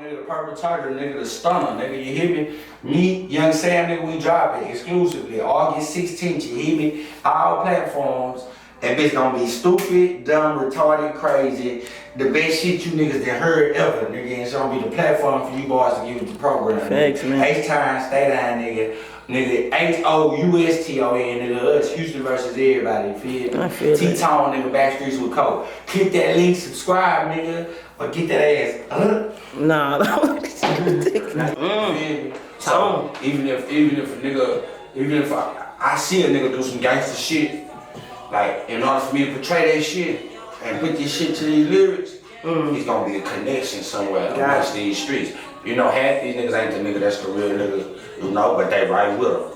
Nigga, the purple turtle, nigga, the stunner, nigga, you hear me? Me, Young Sam, nigga, we drop it exclusively. August 16th, you hear me? All platforms. That bitch gonna be stupid, dumb, retarded, crazy. The best shit you niggas done heard ever, nigga. And it's gonna be the platform for you boys to give it the program. Thanks, man. H-Time, stay down, nigga. Nigga, H-O-U-S-T-O-N, nigga, us, Houston versus everybody, you feel me? I feel T-Tone, nigga, Backstreets with Cole. Click that link, subscribe, nigga, or get that ass, Nah, So, even if a nigga, even if I see a nigga do some gangster shit, like, in order for me to portray that shit and put this shit to these lyrics, it's gonna be a connection somewhere amongst these streets. You know, half these niggas ain't the nigga that's the real nigga, you know, but they right with them.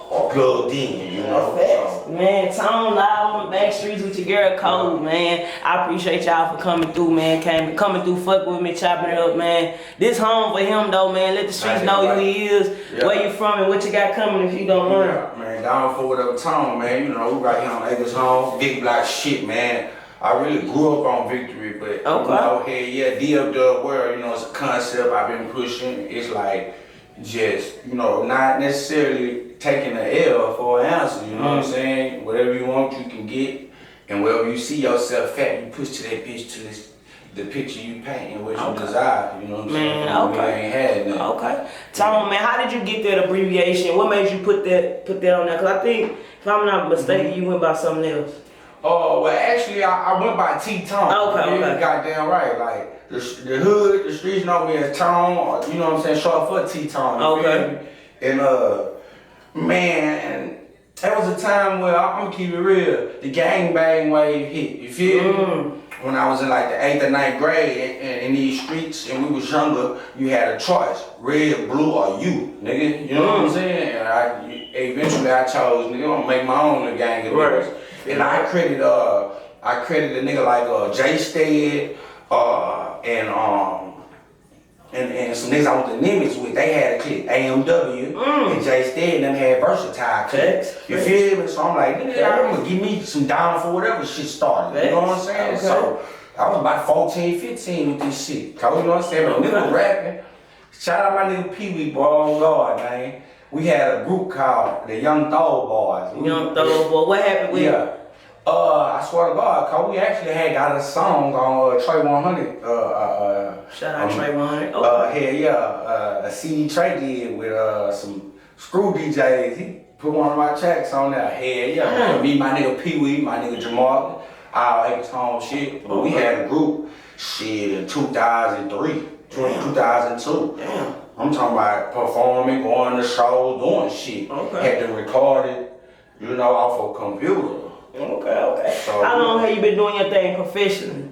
Or plugged in, you know. So. Man, Tone live on the back streets with your girl Cole, man. I appreciate y'all for coming through, man. Coming through, fuck with me, chopping it up, man. This home for him though, man. Let the streets know who he is, where you from, and what you got coming if you don't learn. Yeah, man, down for whatever Tone, man. You know, we right here on Acres Home, big block shit, man. I really grew up on Victory, but you know, hey, yeah, DFW World, you know, it's a concept I've been pushing. It's like just, you know, not necessarily taking an L for an answer, you know what I'm saying? Whatever you want, you can get, and wherever you see yourself at, you push to that bitch to this, the picture you paint and what you desire, you know what I'm saying? Man, We ain't had nothing. Okay. Tone, man, how did you get that abbreviation? What made you put that on there? Cause I think, if I'm not mistaken, you went by something else. Oh, well, actually, I went by T-Tone. Okay. Goddamn right. Like, the hood, the streets know me as Tone, or, you know what I'm saying, short for T-Tone. Okay. And, man, that was a time where, I'm gonna keep it real, the gangbang wave hit, you feel me? When I was in like the 8th or 9th grade and in these streets and we was younger, you had a choice, red, blue, or you, nigga. You know what I'm saying? And eventually I chose, nigga, I'm gonna make my own little gang of niggas. And I credit a nigga like Jay Stead and some niggas I went to Nimitz with. They had a clique, AMW, and Jay Stead and them had versatile cliques. You feel me? So I'm like, nigga, I'm gonna give me some down for whatever shit started. You know what I'm saying? So I was about 14, 15 with this shit. Cause you know what I'm saying? But nigga rapping. Shout out my nigga Pee Wee, boy, on God, man. We had a group called the Young Thug Boys. Young Thug Boy, what happened with you? I swear to God, cause we actually had got a song on Trey 100. Shout out Trey 100. A CD Trey did with some screw DJs. He put one of my tracks on there. Me, my nigga Pee Wee, my nigga Jamal, all Acres Home shit. But we had a group shit in 2003, 2002. Damn. I'm talking about performing, going to shows, doing shit. Had to record it, you know, off a computer. Okay. So, how long have you been doing your thing professionally?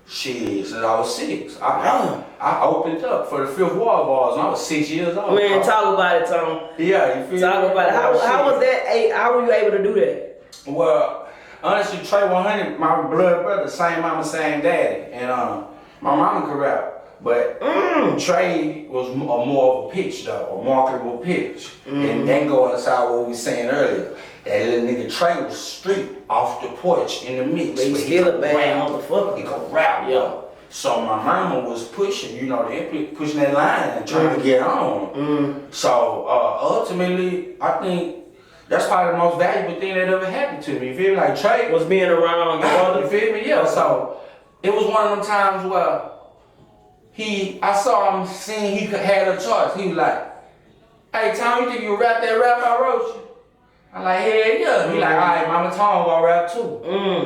Shit, since I was 6. I opened up for the Fifth Ward Boys when I was 6 years old. Man, talk about it, Tom. Yeah, you feel me? Talk about it. How was that? How were you able to do that? Well, honestly, Trey 100, my blood brother, same mama, same daddy. And my mama could rap. But Trey was more of a pitch though, a marketable pitch. And then go inside what we were saying earlier. That little nigga Trey was street off the porch in the mix. But he still a bad motherfucker. He could rap, yo. So my mama was pushing, you know, pushing that line and trying to get on. So ultimately, I think that's probably the most valuable thing that ever happened to me. You feel me? Like Trey was being around your brother. You feel me? Yeah. So it was one of them times where I saw him saying he had a choice. He was like, "Hey Tom, you think you rap that rap I wrote you?" I'm like, "Hell yeah." He like, "All right, Mama Tom gonna rap too."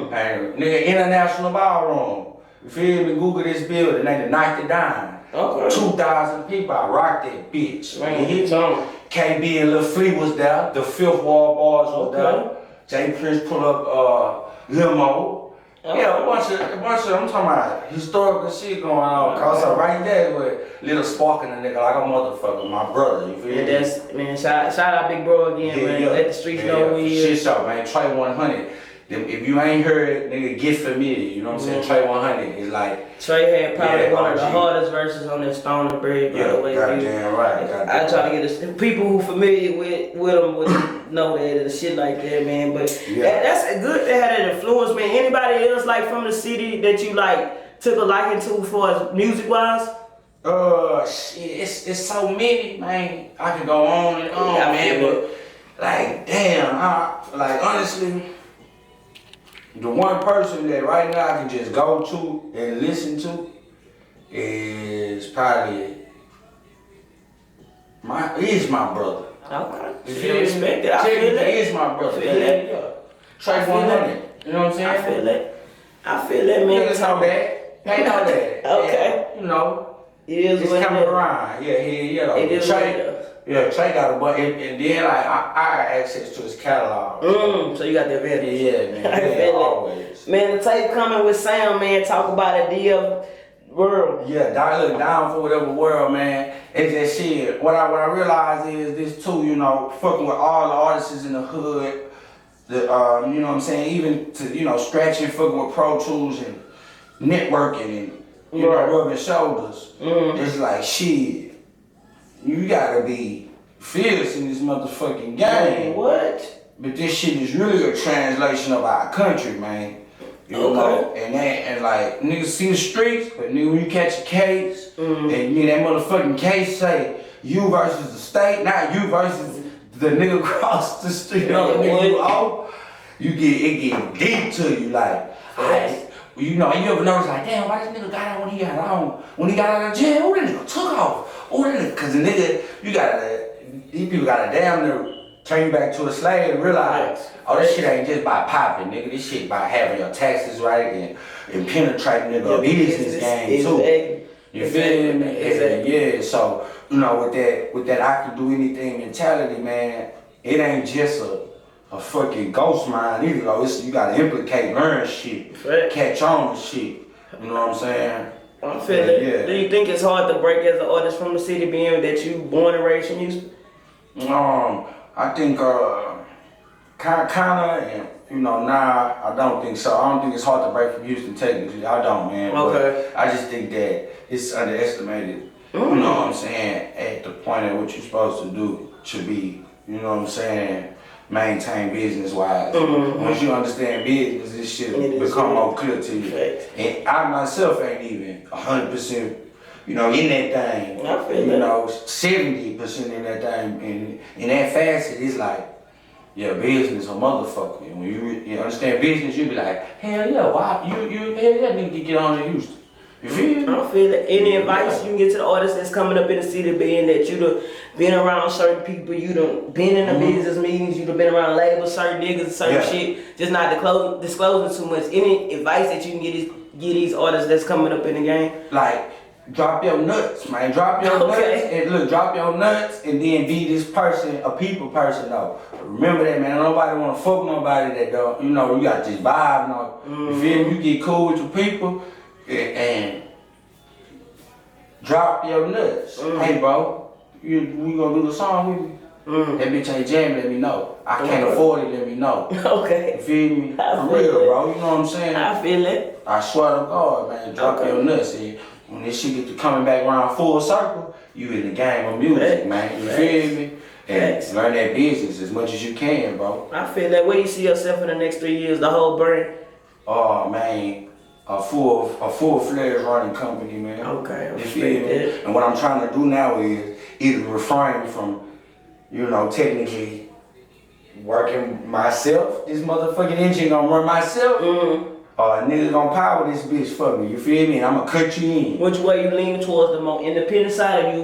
Hey, nigga, International Ballroom. You feel me? Google this building. They knocked it down. 2,000 people. I rocked that bitch. Man, he told KB and Lil Flea was there. The Fifth Ward Boys was there. Jay Prince put up limo. Yeah, a bunch of, I'm talking about historical shit going on. Cause right there with little spark in the nigga like a motherfucker, my brother, you feel me? That's, man, shout out Big Bro again, man. Let the streets know who he is. Shit show, man, Trey 100. If you ain't heard, nigga, get familiar, you know what I'm saying? Trey 100 is like... Trey had probably one of the hardest verses on that Stoner Bread, by the way. Goddamn right. I try to get people who familiar with him would know that and shit like that, man. But that's good to have that influence, man. Anybody else like from the city that you like took a liking to for us music-wise? Shit, it's so many, man. I can go on and on, man, but like, damn, like honestly, the one person that right now I can just go to and listen to is probably my brother. Okay. You respect it. I feel that. Is my brother. Yeah. Trey 100. You know what I'm saying? I feel that, man. Niggas know that. They know that. Okay. And, you know. It is it's what coming it is. around. Yeah. It is what it is. Yeah, Trey got a but and then like I got access to his catalog. So you got the advantage. Yeah, man. Yeah, always. Man, the tape coming with Sam, man. Talk about a DF world. Yeah, look down for whatever world, man. It's that shit. What I realize is this too, you know, fucking with all the artists in the hood. You know what I'm saying? Even to, you know, scratching, fucking with Pro Tools and networking and, you know, rubbing shoulders. It's like, shit, you gotta be fierce in this motherfucking game. What? But this shit is really a translation of our country, man. You know, and like, niggas see the streets, but nigga, when you catch a case, and that motherfucking case say, you versus the state, not you versus the nigga across the street, it get deep to you, like, you know, you ever notice like, damn, why this nigga got out when he got out? When he got out of jail, oh, that nigga took off. Oh, that nigga, cause the nigga, these people gotta damn near turn you back to a slave and realize, oh, this shit ain't just by popping, nigga. This shit by having your taxes right and penetrating nigga business game too. You feel me? Exactly. Yeah, so, you know, with that I can do anything mentality, man, it ain't just a fucking ghost mind either, though. You gotta implicate, learn shit, catch on to shit. You know what I'm saying? I feel it. Yeah. Do you think it's hard to break as an artist from the city, being that you born and raised in Houston? I think kinda, and you know, nah, I don't think so. I don't think it's hard to break from Houston technically. I don't, man. Okay. But I just think that it's underestimated. You know what I'm saying? At the point at what you're supposed to do to be, you know what I'm saying, maintain business wise. Once you understand business, this shit become more clear to you. And I myself ain't even 100%, you know, in that thing. I feel you know, 70% in that thing. In that facet, it's like, yeah, business a motherfucker. And when you understand business, you be like, hell yeah, why hell yeah, nigga can get on to Houston. You feel me? I feel it. Any advice you can get to the artists that's coming up in the city, being that you done been around certain people, you done been in the business meetings, you done been around labels, certain niggas, certain shit, just not disclosing too much. Any advice that you can get these artists that's coming up in the game? Like, drop your nuts, man. Drop your nuts and look, drop your nuts and then be this person, a people person though. Remember that, man. Nobody wanna fuck nobody that don't, you know, you got this vibe, you know. You feel me? You get cool with your people and drop your nuts. Hey bro, we gonna do the song with me? That bitch ain't jamming, let me know. I can't afford it, let me know. Okay. You feel me? For real, bro. You know what I'm saying? I feel it. I swear to God, man, drop your nuts. And when this shit get to coming back around full circle, you in the game of music, man. You feel me? And learn that business as much as you can, bro. I feel that. Where do you see yourself in the next 3 years, the whole brand? Oh man, a full-fledged running company, man. Okay, you feel me? And what I'm trying to do now is either refrain from, you know, technically working myself. This motherfucking engine gonna run myself. Or a nigga gonna power this bitch for me. You feel me? And I'ma cut you in. Which way you leaning towards, the more independent side, or you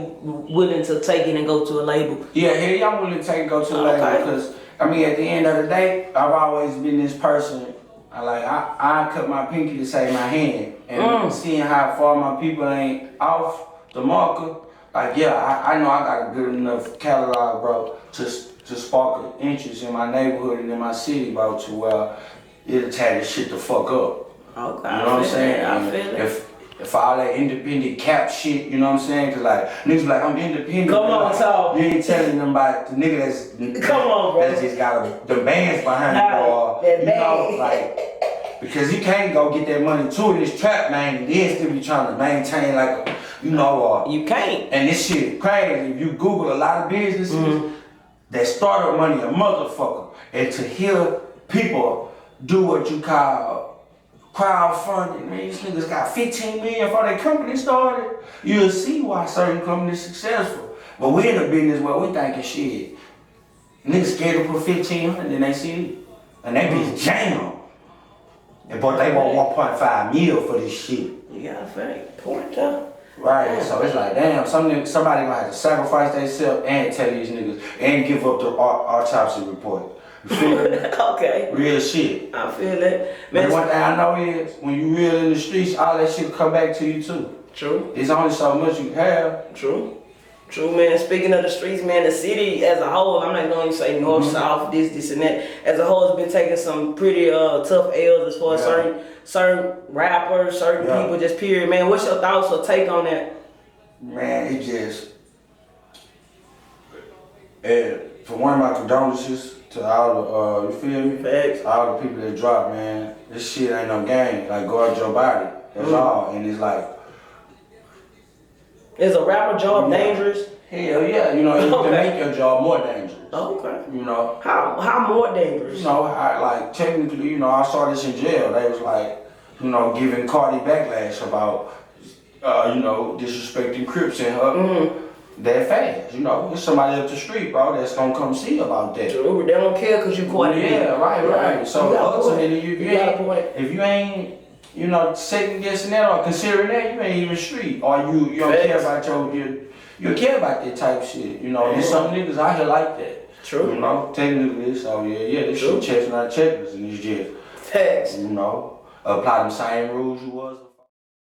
willing to take it and go to a label? Yeah, hell yeah, I'm willing to take and go to a label because I mean, at the end of the day, I've always been this person. I cut my pinky to save my hand, and seeing how far my people ain't off the marker. Like, yeah, I know I got a good enough catalog, bro, to spark an interest in my neighborhood and in my city, bro, to where it'll tear this shit the fuck up. Okay, you know what I'm saying? I feel it. If all that independent cap shit, you know what I'm saying? Cause like, niggas be like, I'm independent. Come on, like, so you ain't telling them about the nigga that's just got the bands behind him, or you know, like, because you can't go get that money too in this trap, man, and then still be trying to maintain like, you know, you can't. And this shit crazy. If you Google a lot of businesses, that startup money a motherfucker, and to hear people do what you call crowdfunding, man. These niggas got 15 million before their company started. You'll see why certain companies successful. But we in a business where we thinking shit. Niggas scared to put 1,500 and they see it. And they be jammed. But they want 1.5 mil for this shit. You got a fact. Point out. Right, so it's like, damn, somebody gonna have to sacrifice themselves and tell these niggas and give up the autopsy report. You feel me? Okay. Real shit. I feel that. Man, one thing I know is, when you real in the streets, all that shit will come back to you too. True. There's only so much you have. True. True, man. Speaking of the streets, man, the city as a whole, I'm not going to say north, south, this, and that. As a whole, has been taking some pretty tough L's as far as certain rappers, certain people, just period. Man, what's your thoughts or take on that? Man, it just... for one of my condolences to all the, you feel me? Facts. All the people that dropped, man. This shit ain't no game. Like, guard your body. That's all. And it's like... Is a rapper job dangerous? Hell yeah, you know, it can make your job more dangerous. Okay. You know. How more dangerous? You know, like technically, you know, I saw this in jail. They was like, you know, giving Cardi backlash about, you know, disrespecting Crips and her. That fast, you know. There's somebody up the street, bro, that's gonna come see about that. True, they don't care because you caught it. Yeah, right. So ultimately, if you ain't, you know, second guessing that or considering that, you ain't even street. Or you don't care about you care about that type shit. You know, there's some niggas out here like that. True. You know, technically, so this shit chestnut checkers and it's just, facts. you know, apply them same rules you was.